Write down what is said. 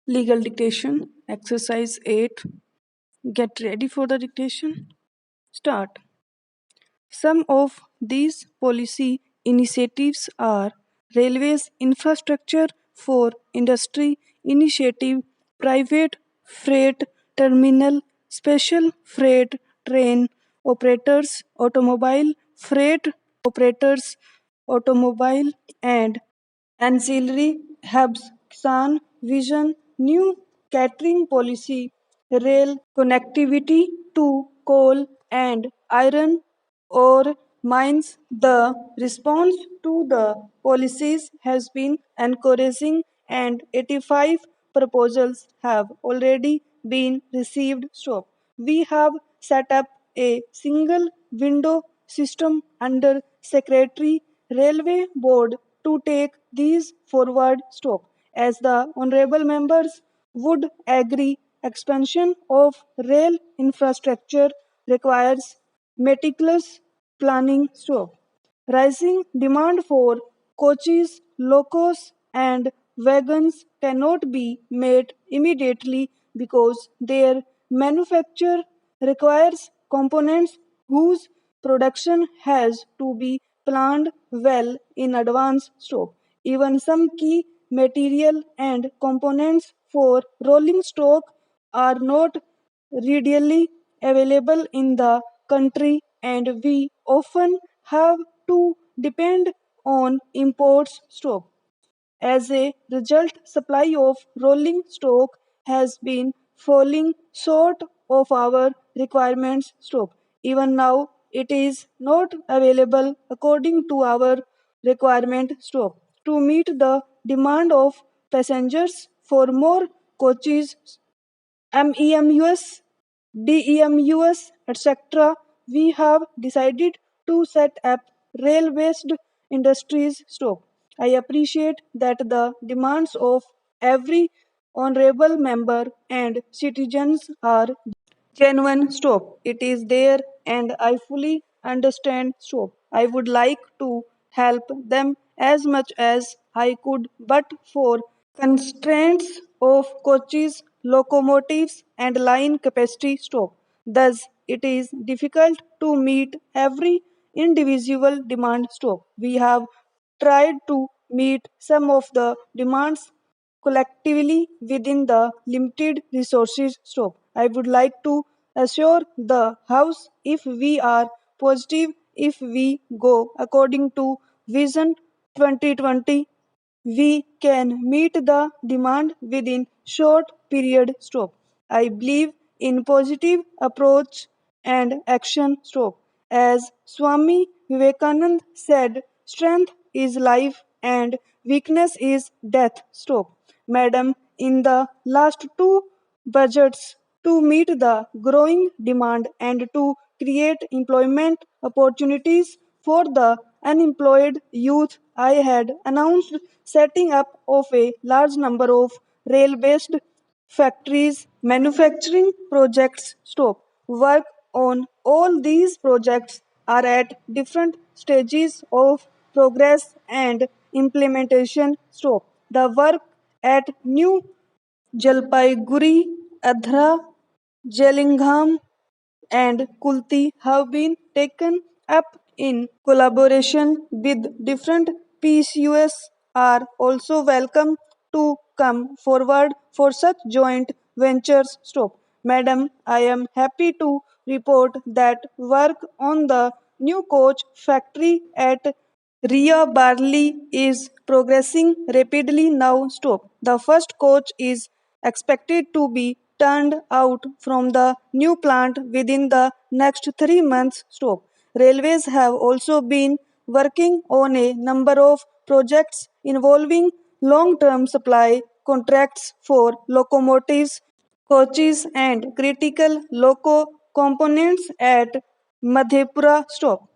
Legal dictation, exercise 8. Get ready for the dictation. Start. Some of these policy initiatives are Railways Infrastructure for Industry Initiative, Private Freight Terminal, Special Freight Train Operators, Automobile Freight Operators, Automobile and Ancillary hubs, Kisan Vision, new catering policy, rail connectivity to coal and iron ore mines. The response to the policies has been encouraging, and 85 proposals have already been received. So, we have set up a single window system under Secretary Railway Board to take these forward. Stop. As the honorable members would agree, expansion of rail infrastructure requires meticulous planning. Stop. Rising demand for coaches, locos, and wagons cannot be met immediately because their manufacture requires components whose production has to be planned well in advance. So, even some key material and components for rolling stock are not readily available in the country, and we often have to depend on imports. Stock. As a result, supply of rolling stock has been falling short of our requirements. Stock. Even now, it is not available according to our requirement. Stock. To meet the demand of passengers for more coaches, MEMUS, DEMUS, etc., we have decided to set up rail-based industries. Stock. I appreciate that the demands of every honorable member and citizens are genuine. Stop. It is there, and I fully understand. Stop. I would like to help them as much as I could, but for constraints of coaches, locomotives, and line capacity. Stop. Thus, it is difficult to meet every individual demand. Stop. We have tried to meet some of the demands collectively within the limited resources. So, I would like to assure the House, if we are positive, if we go according to Vision 2020, we can meet the demand within short period. Stop. I believe in positive approach and action. Stop. As Swami Vivekanand said, strength is life and weakness is death. Stop. Madam, in the last two budgets, to meet the growing demand and to create employment opportunities for the unemployed youth, I had announced setting up of a large number of rail-based factories, manufacturing projects. Stop. Work on all these projects are at different stages of progress and implementation. Stop. The work at New Jalpaiguri, Adhra, Jellingham, and Kulti have been taken up in collaboration with different PCUS are also welcome to come forward for such joint ventures. Stop. Madam, I am happy to report that work on the new coach factory at Ria Barley is progressing rapidly now. Stop. The first coach is expected to be turned out from the new plant within the next 3 months. Stop. Railways have also been working on a number of projects involving long term supply contracts for locomotives, coaches, and critical loco components at Madhepura. Stop.